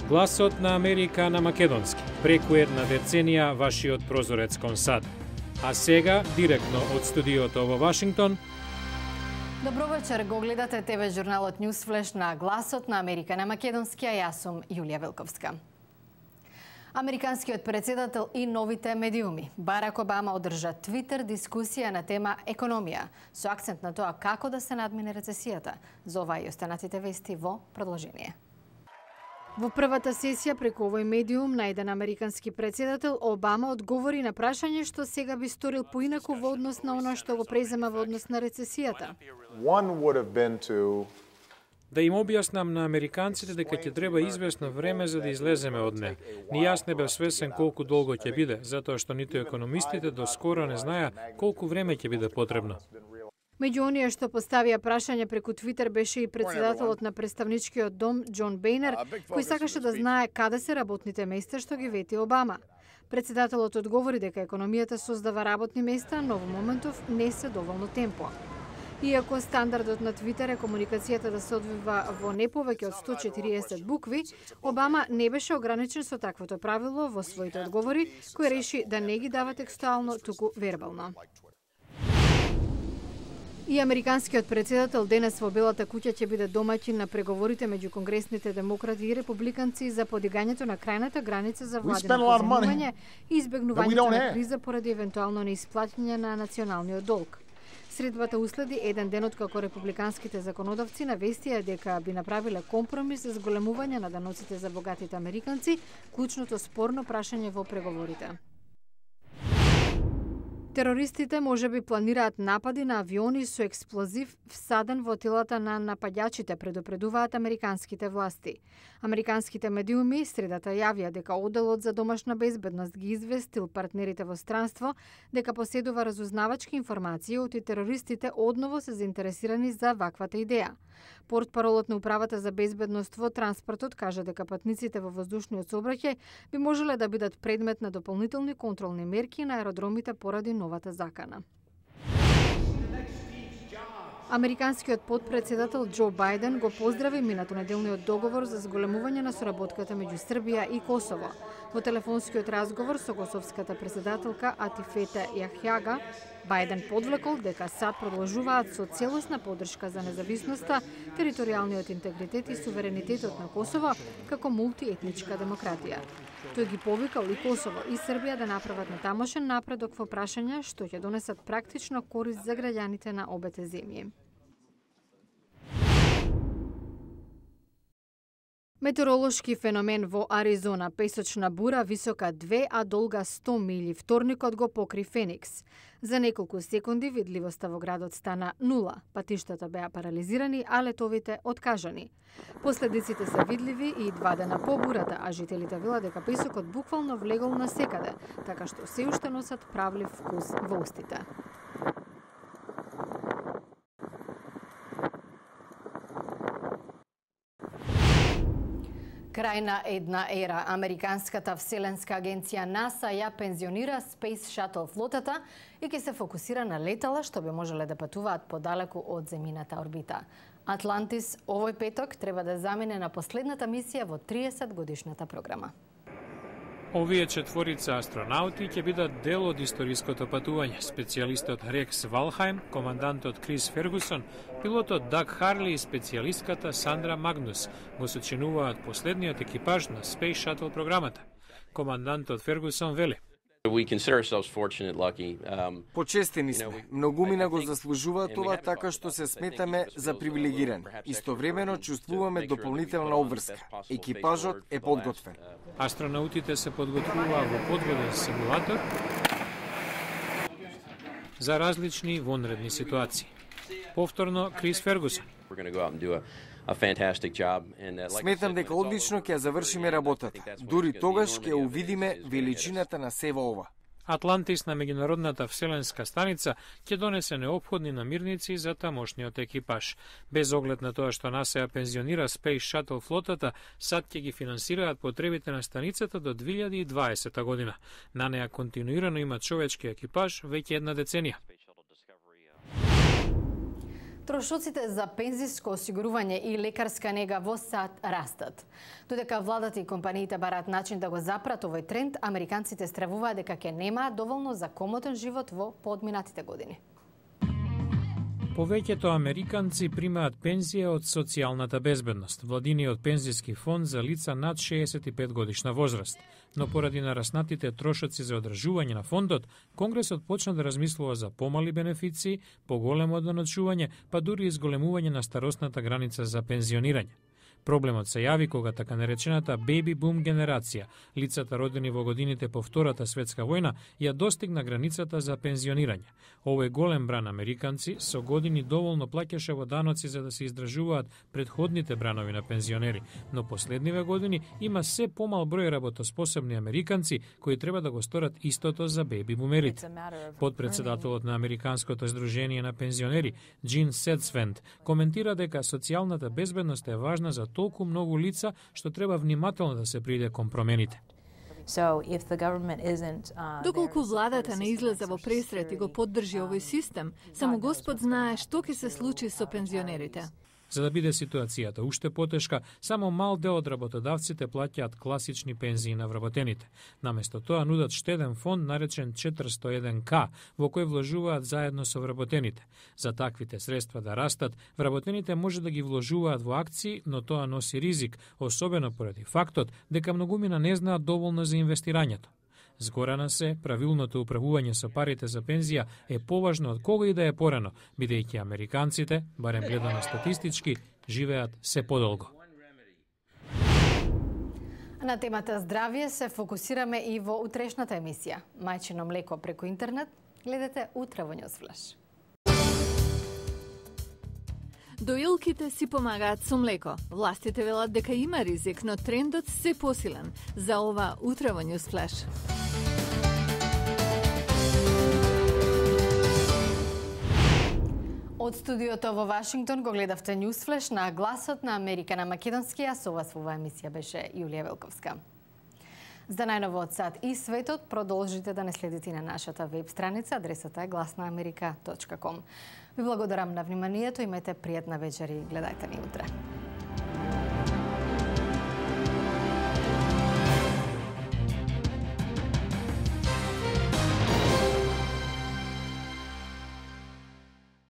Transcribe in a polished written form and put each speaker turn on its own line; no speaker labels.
Гласот на Америка на македонски. Преку една деценија вашиот прозорец кон САД. А сега, директно од студиото во Вашингтон.
Добро вечер, го гледате ТВ журналот Newsflash на Гласот на Америка на македонски, а јас сум Јулија Велковска. Американскиот председател и новите медиуми. Барак Обама одржа Твитер дискусија на тема економија, со акцент на тоа како да се надмине рецесијата. За ова и останатите вести во продолжение. Во првата сесија преку овој медиум на еден американски председател, Обама одговори на прашање што сега би сторил поинаку во однос на оно што го презема во однос на рецесијата.
Да им објаснам на американците дека ќе треба известно време за да излеземе од неа. Ни јас не бев свесен колку долго ќе биде, затоа што ниту економистите до скоро не знаја колку време ќе биде потребно.
Меѓу оние што поставија прашање преку Твитер беше и председателот на представничкиот дом Џон Бејнер, кој сакаше да знае каде се работните места што ги вети Обама. Председателот одговори дека економијата создава работни места, но во моментов не се доволно темпо. Иако стандардот на Твитер е комуникацијата да се одвива во не повеќе од 140 букви, Обама не беше ограничен со таквото правило во своите одговори, кој реши да не ги дава текстуално, туку вербално. И американскиот председател денес во Белата куќа ќе биде домаќин на преговорите меѓу конгресните демократи и републиканци за подигањето на крајната граница за владено позајмување и избегнувањето на криза поради евентуално неисплаќање на националниот долг. Средбата уследи еден ден откако републиканските законодавци навестија дека би направиле компромис за зголемување на даноците за богатите американци, клучното спорно прашање во преговорите. Терористите можеби планираат напади на авиони со експлозив всаден во телата на напаѓачите, предупредуваат американските власти. Американските медиуми средата јавија дека Оделот за домашна безбедност ги известил партнерите во странство дека поседува разузнавачки информации оти терористите одново се заинтересирани за ваквата идеја. Портпаролот на Управата за безбедност во транспортот кажа дека патниците во воздушниот сообраќај би можеле да бидат предмет на дополнителни контролни мерки на аеродромите поради новата закана. Американскиот потпредседател Џо Бајден го поздрави минато неделниот договор за зголемување на соработката меѓу Србија и Косово. Во телефонскиот разговор со косовската председателка Атифете Јахјага, Бајден подвлекол дека САД продолжуваат со целосна поддршка за независноста, територијалниот интегритет и суверенитетот на Косово како мултиетничка демократија. Тој ги повикал и Косово и Србија да направат натамошен напредок во прашања што ќе донесат практично корист за граѓаните на обете земји. Метеоролошки феномен во Аризона, песочна бура висока 2, а долга 100 милји, вторникот го покри Феникс. За неколку секунди видливоста во градот стана 0, патиштата беа парализирани, а летовите откажани. Последиците се видливи и 2 дена по бурата, а жителите велат дека песокот буквално влегол на секаде, така што се уште носат правлив вкус во устите. Крај на една ера, американската вселенска агенција НАСА ја пензионира Space Shuttle флотата и ќе се фокусира на летала што би можеле да патуваат подалеку од земјината орбита. Атлантис овој петок треба да замине на последната мисија во 30-годишната програма.
Овие четворица астронаути ќе бидат дел од историското патување. Специјалистот Рекс Валхајм, командантот Крис Фергусон, пилотот Даг Харли и специјалистката Сандра Магнус го сочинуваат последниот екипаж на Space Shuttle програмата. Командантот Фергусон вели:
Почестени сме. Многумина го заслужуваат това, така што се сметаме за привилегирани. Истовремено чувствуваме дополнителна обврска. Екипажот е подготвен.
Астронаутите се подготвуваат во подводен симулатор за различни вонредни ситуации. Повторно Крис Фергусон:
Сметам дека одлично ќе завршиме работата. Дури тогаш ќе увидиме величината на сева ова.
Атлантис на меѓународната вселенска станица ќе донесе неопходни намирници за тамошниот екипаж. Без оглед на тоа што НАСА ја пензионира Space Shuttle флотата, САД ќе ги финансираат потребите на станицата до 2020 година. На неа континуирано има човечки екипаж веќе една деценија.
Трошоците за пензиско осигурување и лекарска нега во САД растат. Додека владата и компаниите бараат начин да го запрат овој тренд, американците стравуваат дека ќе немаат доволно за комотен живот во подминатите години.
Повеќето американци примаат пензија од социјалната безбедност, владиниот пензиски фонд за лица над 65 годишна возраст. Но поради нараснатите трошоци за одржување на фондот, Конгресот почна да размислува за помали бенефиции, поголемо доначување, па дури изголемување на старосната граница за пензионирање. Проблемот се јави кога така наречената беби бум генерација, лицата родени во годините по Втората светска војна, ја достигна границата за пензионирање. Овој голем бран американци со години доволно плаќаше во даноци за да се издржуваат предходните бранови на пензионери, но последниве години има се помал број работоспособни американци кои треба да го сторат истото за беби бумерите. Подпредседателот на Американското сдружение на пензионери, Джин Седсвенд, коментира дека социјалната безбедност е важна за толку многу лица што треба внимателно да се пријде кон промените.
Доколку владата не излезе во пресрет и го поддржи овој систем, само Господ знае што ќе се случи со пензионерите.
За да биде ситуацијата уште потешка, само мал дел од работодавците плаќаат класични пензии на вработените. Наместо тоа нудат штеден фонд наречен 401K, во кој вложуваат заедно со вработените. За таквите средства да растат, вработените може да ги вложуваат во акции, но тоа носи ризик, особено поради фактот дека многумина не знаат доволно за инвестирањето. Згорана се, правилното управување со парите за пензија е поважно од кога и да е порано, бидејќи американците, барем гледано статистички, живеат се подолго.
На темата здравје се фокусираме и во утрешната емисија. Мајчино млеко преку интернет, гледате утре во Ньюсфлеш.
Доилките си помагаат со млеко. Властите велат дека има ризик, но трендот се посилен. За ова утре во Ньюсфлеш.
Од студиото во Вашингтон го гледавте Ньюсфлеш на гласот на Америка на македонски, а со вас во оваа емисија беше Јулија Велковска. За најново од САД и светот продолжите да не следите на нашата веб страница, адресата е glasnaamerika.com. Ви благодарам на вниманието, имајте пријатна вечер и гледајте ни утре.